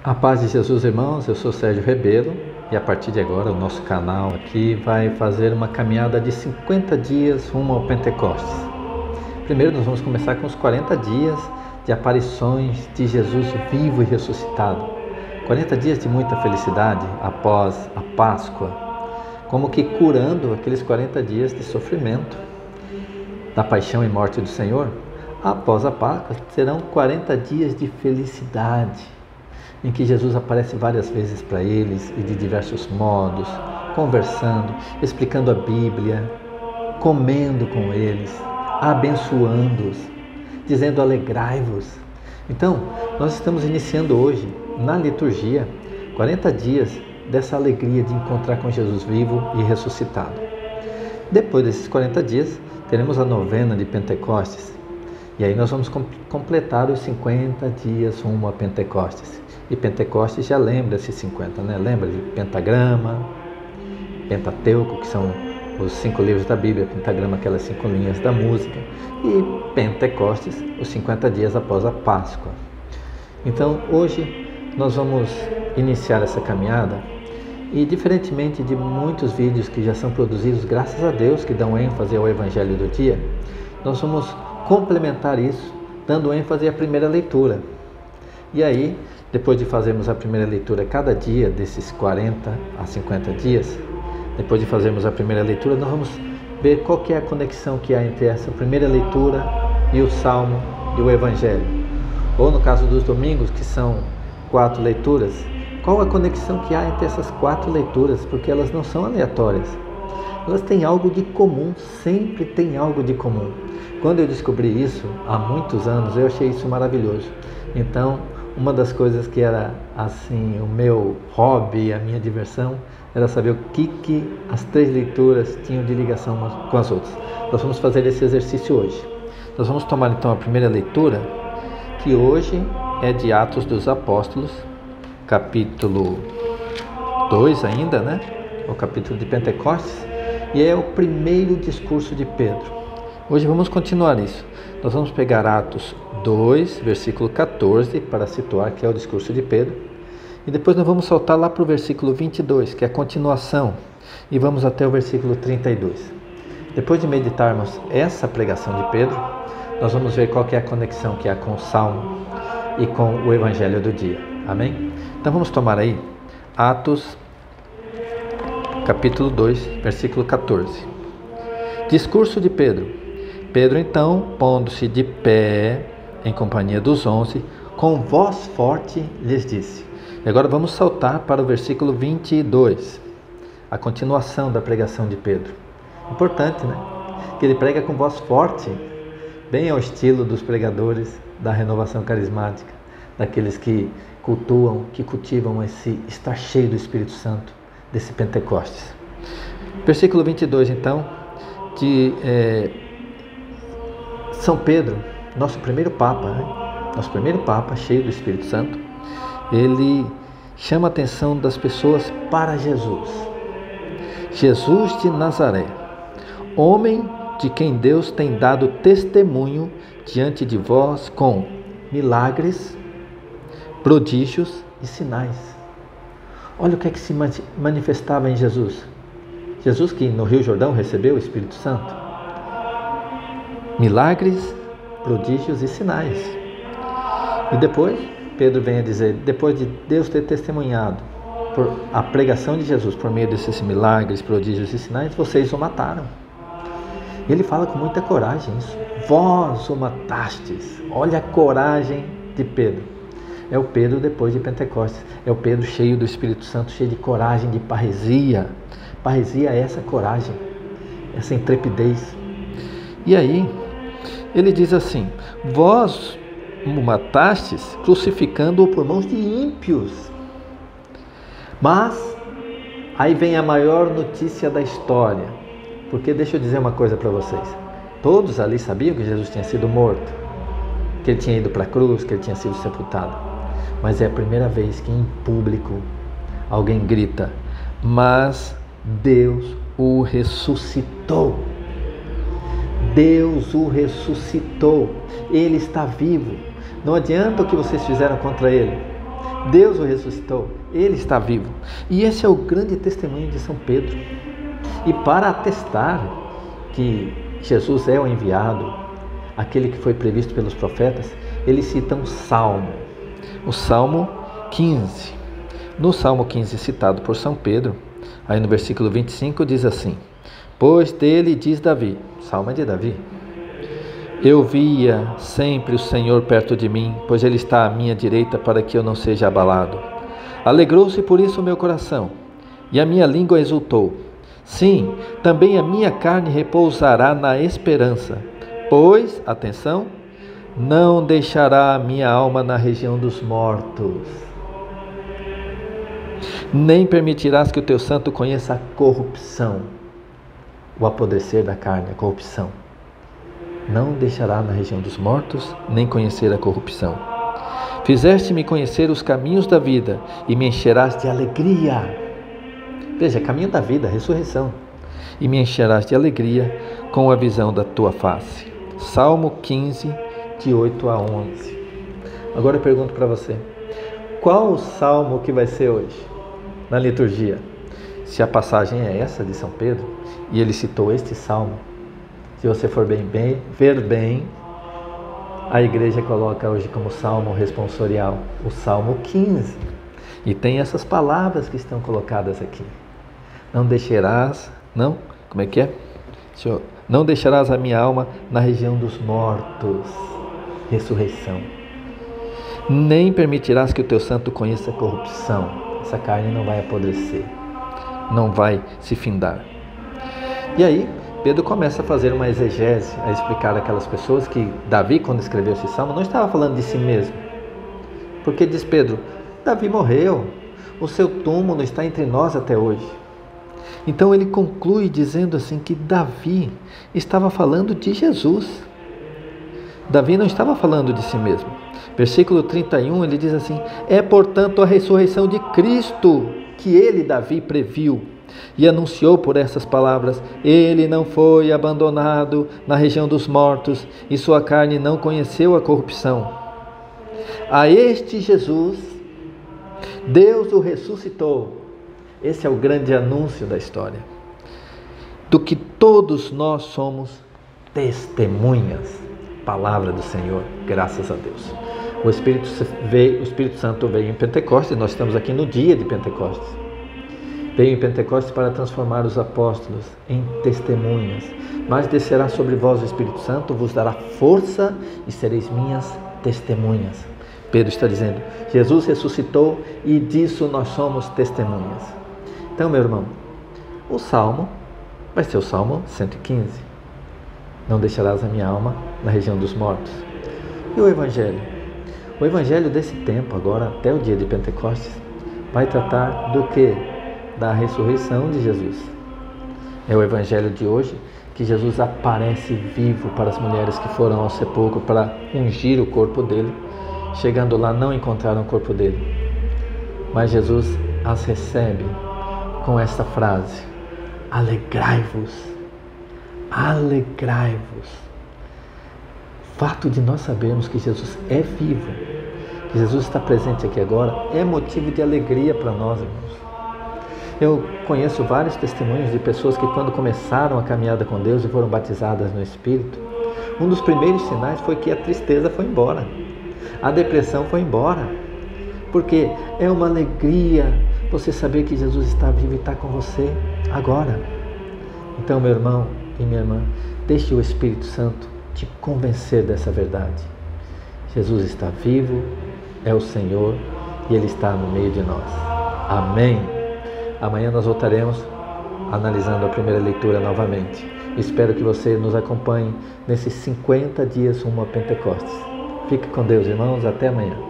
A paz de Jesus, irmãos, eu sou Sérgio Rebelo e a partir de agora o nosso canal aqui vai fazer uma caminhada de 50 dias rumo ao Pentecostes. Primeiro nós vamos começar com os 40 dias de aparições de Jesus vivo e ressuscitado. 40 dias de muita felicidade após a Páscoa, como que curando aqueles 40 dias de sofrimento da paixão e morte do Senhor. Após a Páscoa serão 40 dias de felicidade, em que Jesus aparece várias vezes para eles e de diversos modos, conversando, explicando a Bíblia, comendo com eles, abençoando-os, dizendo alegrai-vos. Então, nós estamos iniciando hoje, na liturgia, 40 dias dessa alegria de encontrar com Jesus vivo e ressuscitado. Depois desses 40 dias, teremos a novena de Pentecostes. E aí nós vamos completar os 50 dias rumo a Pentecostes. E Pentecostes já lembra esses 50, né? Lembra de Pentagrama, Pentateuco, que são os 5 livros da Bíblia, Pentagrama, aquelas 5 linhas da música, e Pentecostes, os 50 dias após a Páscoa. Então, hoje nós vamos iniciar essa caminhada e, diferentemente de muitos vídeos que já são produzidos, graças a Deus, que dão ênfase ao Evangelho do dia, nós vamos complementar isso, dando ênfase à primeira leitura. E aí, depois de fazermos a primeira leitura cada dia desses 40 a 50 dias, depois de fazermos a primeira leitura, nós vamos ver qual que é a conexão que há entre essa primeira leitura e o Salmo e o Evangelho. Ou no caso dos domingos, que são 4 leituras, qual a conexão que há entre essas 4 leituras, porque elas não são aleatórias. Elas têm algo de comum, sempre tem algo de comum. Quando eu descobri isso, há muitos anos, eu achei isso maravilhoso. Então, uma das coisas que era assim, o meu hobby, a minha diversão, era saber o que as 3 leituras tinham de ligação umas com as outras. Nós vamos fazer esse exercício hoje. Nós vamos tomar então a primeira leitura, que hoje é de Atos dos Apóstolos, capítulo 2 ainda, né? O capítulo de Pentecostes, e é o primeiro discurso de Pedro. Hoje vamos continuar isso. Nós vamos pegar Atos 2, versículo 14, para situar que é o discurso de Pedro. E depois nós vamos saltar lá para o versículo 22, que é a continuação. E vamos até o versículo 32. Depois de meditarmos essa pregação de Pedro, nós vamos ver qual que é a conexão que há com o Salmo e com o Evangelho do dia. Amém? Então vamos tomar aí Atos, capítulo 2, versículo 14. Discurso de Pedro. Pedro então, pondo-se de pé, em companhia dos 11, com voz forte lhes disse. E agora vamos saltar para o versículo 22, a continuação da pregação de Pedro. Importante, né? Que ele prega com voz forte, bem ao estilo dos pregadores da renovação carismática, daqueles que cultuam, que cultivam esse estar cheio do Espírito Santo, desse Pentecostes. Versículo 22, então, de São Pedro, nosso primeiro Papa, né? Nosso primeiro Papa, cheio do Espírito Santo, ele chama a atenção das pessoas para Jesus. Jesus de Nazaré, homem de quem Deus tem dado testemunho diante de vós com milagres, prodígios e sinais. Olha o que é que se manifestava em Jesus. Jesus que no Rio Jordão recebeu o Espírito Santo. Milagres, prodígios e sinais. E depois, Pedro vem a dizer, depois de Deus ter testemunhado por a pregação de Jesus por meio desses milagres, prodígios e sinais, vocês o mataram. Ele fala com muita coragem isso. Vós o matastes. Olha a coragem de Pedro. É o Pedro depois de Pentecostes. É o Pedro cheio do Espírito Santo, cheio de coragem, de parresia. Parresia é essa coragem, essa intrepidez. E aí, ele diz assim, vós o matastes crucificando-o por mãos de ímpios. Mas, aí vem a maior notícia da história. Porque deixa eu dizer uma coisa para vocês. Todos ali sabiam que Jesus tinha sido morto, que ele tinha ido para a cruz, que ele tinha sido sepultado. Mas é a primeira vez que em público alguém grita, mas Deus o ressuscitou. Deus o ressuscitou. Ele está vivo. Não adianta o que vocês fizeram contra ele. Deus o ressuscitou, Ele está vivo. E esse é o grande testemunho de São Pedro. E para atestar que Jesus é o enviado, aquele que foi previsto pelos profetas, ele cita um salmo, o Salmo 15. No Salmo 15, citado por São Pedro, aí no versículo 25, diz assim: pois dele diz Davi, Salmo é de Davi, eu via sempre o Senhor perto de mim, pois Ele está à minha direita para que eu não seja abalado. Alegrou-se por isso o meu coração, e a minha língua exultou. Sim, também a minha carne repousará na esperança, pois, atenção, não deixará a minha alma na região dos mortos, nem permitirás que o teu santo conheça a corrupção, o apodrecer da carne, a corrupção. Não deixará na região dos mortos, nem conhecer a corrupção. Fizeste-me conhecer os caminhos da vida e me encherás de alegria. Veja, caminho da vida, ressurreição. E me encherás de alegria com a visão da tua face. Salmo 15, de 8 a 11. Agora eu pergunto para você, qual o salmo que vai ser hoje na liturgia? Se a passagem é essa de São Pedro, e ele citou este salmo, se você for ver bem, a igreja coloca hoje como salmo responsorial o Salmo 15. E tem essas palavras que estão colocadas aqui. Não deixarás, como é que é? Não deixarás a minha alma na região dos mortos, ressurreição. Nem permitirás que o teu santo conheça a corrupção. Essa carne não vai apodrecer, não vai se findar. E aí, Pedro começa a fazer uma exegese, a explicar aquelas pessoas que Davi, quando escreveu esse salmo, não estava falando de si mesmo. Porque diz Pedro, Davi morreu, o seu túmulo está entre nós até hoje. Então ele conclui dizendo assim que Davi estava falando de Jesus. Davi não estava falando de si mesmo. Versículo 31, ele diz assim, é portanto a ressurreição de Cristo que ele, Davi, previu. E anunciou por essas palavras, ele não foi abandonado na região dos mortos, e sua carne não conheceu a corrupção. A este Jesus, Deus o ressuscitou. Esse é o grande anúncio da história, do que todos nós somos testemunhas. Palavra do Senhor, graças a Deus. O Espírito Santo veio em Pentecostes, nós estamos aqui no dia de Pentecostes. Veio em Pentecostes para transformar os apóstolos em testemunhas. Mas descerá sobre vós o Espírito Santo, vos dará força e sereis minhas testemunhas. Pedro está dizendo, Jesus ressuscitou e disso nós somos testemunhas. Então, meu irmão, o salmo vai ser o Salmo 115. Não deixarás a minha alma na região dos mortos. E o Evangelho? O Evangelho desse tempo, agora até o dia de Pentecostes, vai tratar do quê? Da ressurreição de Jesus. É o Evangelho de hoje que Jesus aparece vivo para as mulheres que foram ao sepulcro para ungir o corpo dele. Chegando lá não encontraram o corpo dele, mas Jesus as recebe com esta frase, alegrai-vos, alegrai-vos. O fato de nós sabermos que Jesus é vivo, que Jesus está presente aqui agora, é motivo de alegria para nós, irmãos. Eu conheço vários testemunhos de pessoas que quando começaram a caminhada com Deus e foram batizadas no Espírito, um dos primeiros sinais foi que a tristeza foi embora, a depressão foi embora, porque é uma alegria você saber que Jesus está vivo e está com você agora. Então, meu irmão e minha irmã, deixe o Espírito Santo te convencer dessa verdade. Jesus está vivo, é o Senhor e Ele está no meio de nós. Amém. Amanhã nós voltaremos analisando a primeira leitura novamente. Espero que você nos acompanhe nesses 50 dias rumo a Pentecostes. Fique com Deus, irmãos. Até amanhã.